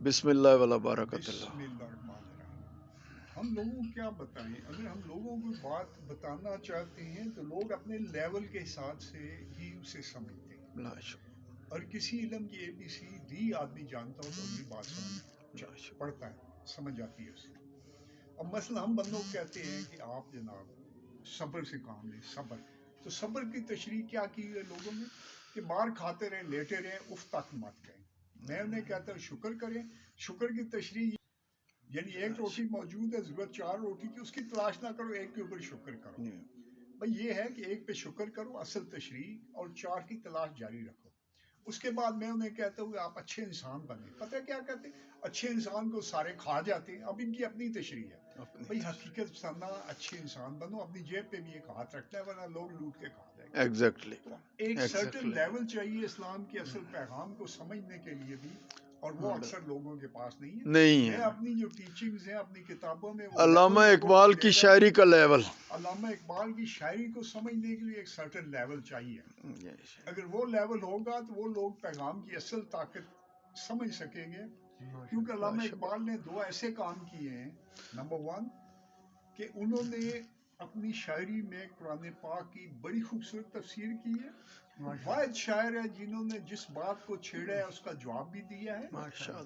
بسم اللہ والا بارکت اللہ۔ بسم اللہ الرحمن الرحیم۔ ہم لوگوں کو کیا بتائیں، اگر ہم لوگوں کو بات بتانا چاہتے ہیں تو لوگ اپنے لیول کے حساب سے ہی اسے سمجھتے ہیں، لا شکر، اور کسی علم کی ABC آدمی جانتا ہو تو اگلی بات لا شکر۔ پڑھتا ہے، سمجھ آتی ہے اسے۔ اب مثلا ہم بندوں کو کہتے ہیں کہ آپ جناب صبر سے کام لیں، صبر، تو صبر کی تشریح کیا کی ہے لوگوں نے کہ مار کھاتے رہیں، لیٹے رہیں، اف تک مت کہیں۔ میں انہیں کہتا ہوں شکر کریں۔ شکر کی تشریح یعنی ایک روٹی موجود ہے، ضرورت 4 روٹی کی، اس کی تلاش نہ کرو، ایک کے اوپر شکر کرو۔ بھائی یہ ہے کہ ایک پہ شکر کرو، اصل تشریح، اور 4 کی تلاش جاری رکھو۔ اس کے بعد میں انہیں کہتا ہوں کہ آپ اچھے انسان بنیں۔ پتہ ہے کیا کہتے ہیں؟ اچھے انسان کو سارے کھا جاتے ہیں۔ اب ان کی اپنی تشریح ہے۔ بھائی حقیقت سننا، اچھے انسان بنو، اپنی جیب پہ بھی ایک ہاتھ رکھنا ہے ورنہ لوگ لوٹ کے کھا جائیں گے۔ ایگزیکٹلی، تو ایک سرٹن لیول چاہیے اسلام کے اصل پیغام کو سمجھنے کے لیے بھی، اور وہ اکثر لوگوں کے پاس نہیں ہے۔ نہیں میں ہے۔ اپنی جو ٹیچنگز ہیں اپنی کتابوں میں وہ علامہ لیول اقبال کی شاعری کا لیول، علامہ اقبال کی شاعری کو سمجھنے کے لیے ایک سرٹن لیول چاہیے۔ اگر وہ لیول ہوگا تو وہ لوگ پیغام کی اصل طاقت سمجھ سکیں گے، کیونکہ علامہ اقبال نے 2 ایسے کام کیے ہیں۔ نمبر 1 کہ انہوں نے اپنی شاعری میں قرآن پاک کی بڑی خوبصورت تفسیر کی ہے۔ واحد شاعر ہے جنہوں نے جس بات کو چھیڑا ہے اس کا جواب بھی دیا ہے،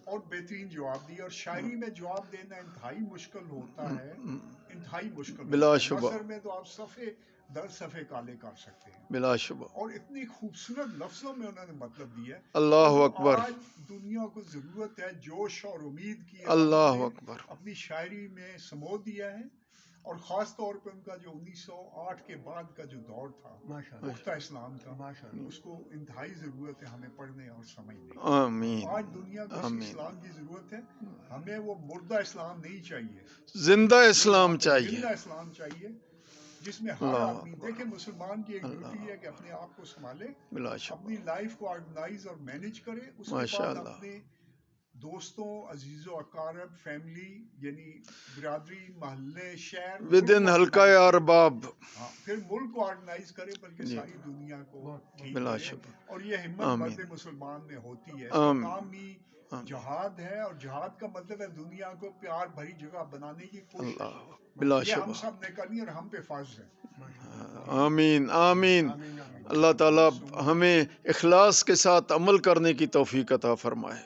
اور بہترین جواب دیا۔ اور شاعری میں جواب دینا انتہائی مشکل ہوتا ہے، انتہائی مشکل بلا ہوتا ہے۔ شبہ، نثر میں تو آپ صفحے در صفحے کالے کر سکتے ہیں، بلا شبہ۔ اور اتنی خوبصورت لفظوں میں انہوں نے مطلب دیا ہے۔ اللہ اور جو اکبر، آج دنیا کو ضرورت ہے جوش اور امید کی، اللہ انہوں نے اکبر۔ اپنی شاعری میں سمو دیا ہے۔ اور خاص طور پہ ان کا جو 1908 کے بعد کا جو دور تھا پختہ اسلام کا، اس کو انتہائی ضرورت ہے ہمیں پڑھنے اور سمجھنے کی۔ آمین، آج دنیا کو اسی آمین۔ اسلام کی ضرورت ہے۔ ہمیں وہ مردہ اسلام نہیں چاہیے، زندہ اسلام چاہیے۔ زندہ اسلام چاہیے، جس میں ہر اللہ آدمی اکبر، دیکھیں، مسلمان کی ایک ڈیوٹی ہے کہ اپنے آپ کو سنبھالے، بلا شبہ، اپنی لائف کو آرگنائز اور مینج کرے، اس کے ماشاء بعد اللہ۔ اپنے دوستوں، عزیز و اقارب، فیملی یعنی برادری، محلے، شہر، ملک ودن کو حلقہ آرگنائز کرے۔ ارباب، ہاں، پھر ملک کو آرگنائز کرے، بلکہ جی، ساری دنیا کو ٹھیک بلا کرے۔ شبہ۔ اور یہ ہمت آمین، مرد مسلمان میں ہوتی ہے۔ اس کا آمین، کام ہی آمین۔ جہاد ہے، اور جہاد کا مطلب ہے دنیا کو پیار بھری جگہ بنانے کی کوشش۔ اللہ، بلا یہ ہم شبہ۔ سب نے کرنی اور ہم پہ فرض ہے۔ آمین، آمین۔ اللہ تعالیٰ ہمیں اخلاص کے ساتھ عمل کرنے کی توفیق عطا فرمائے۔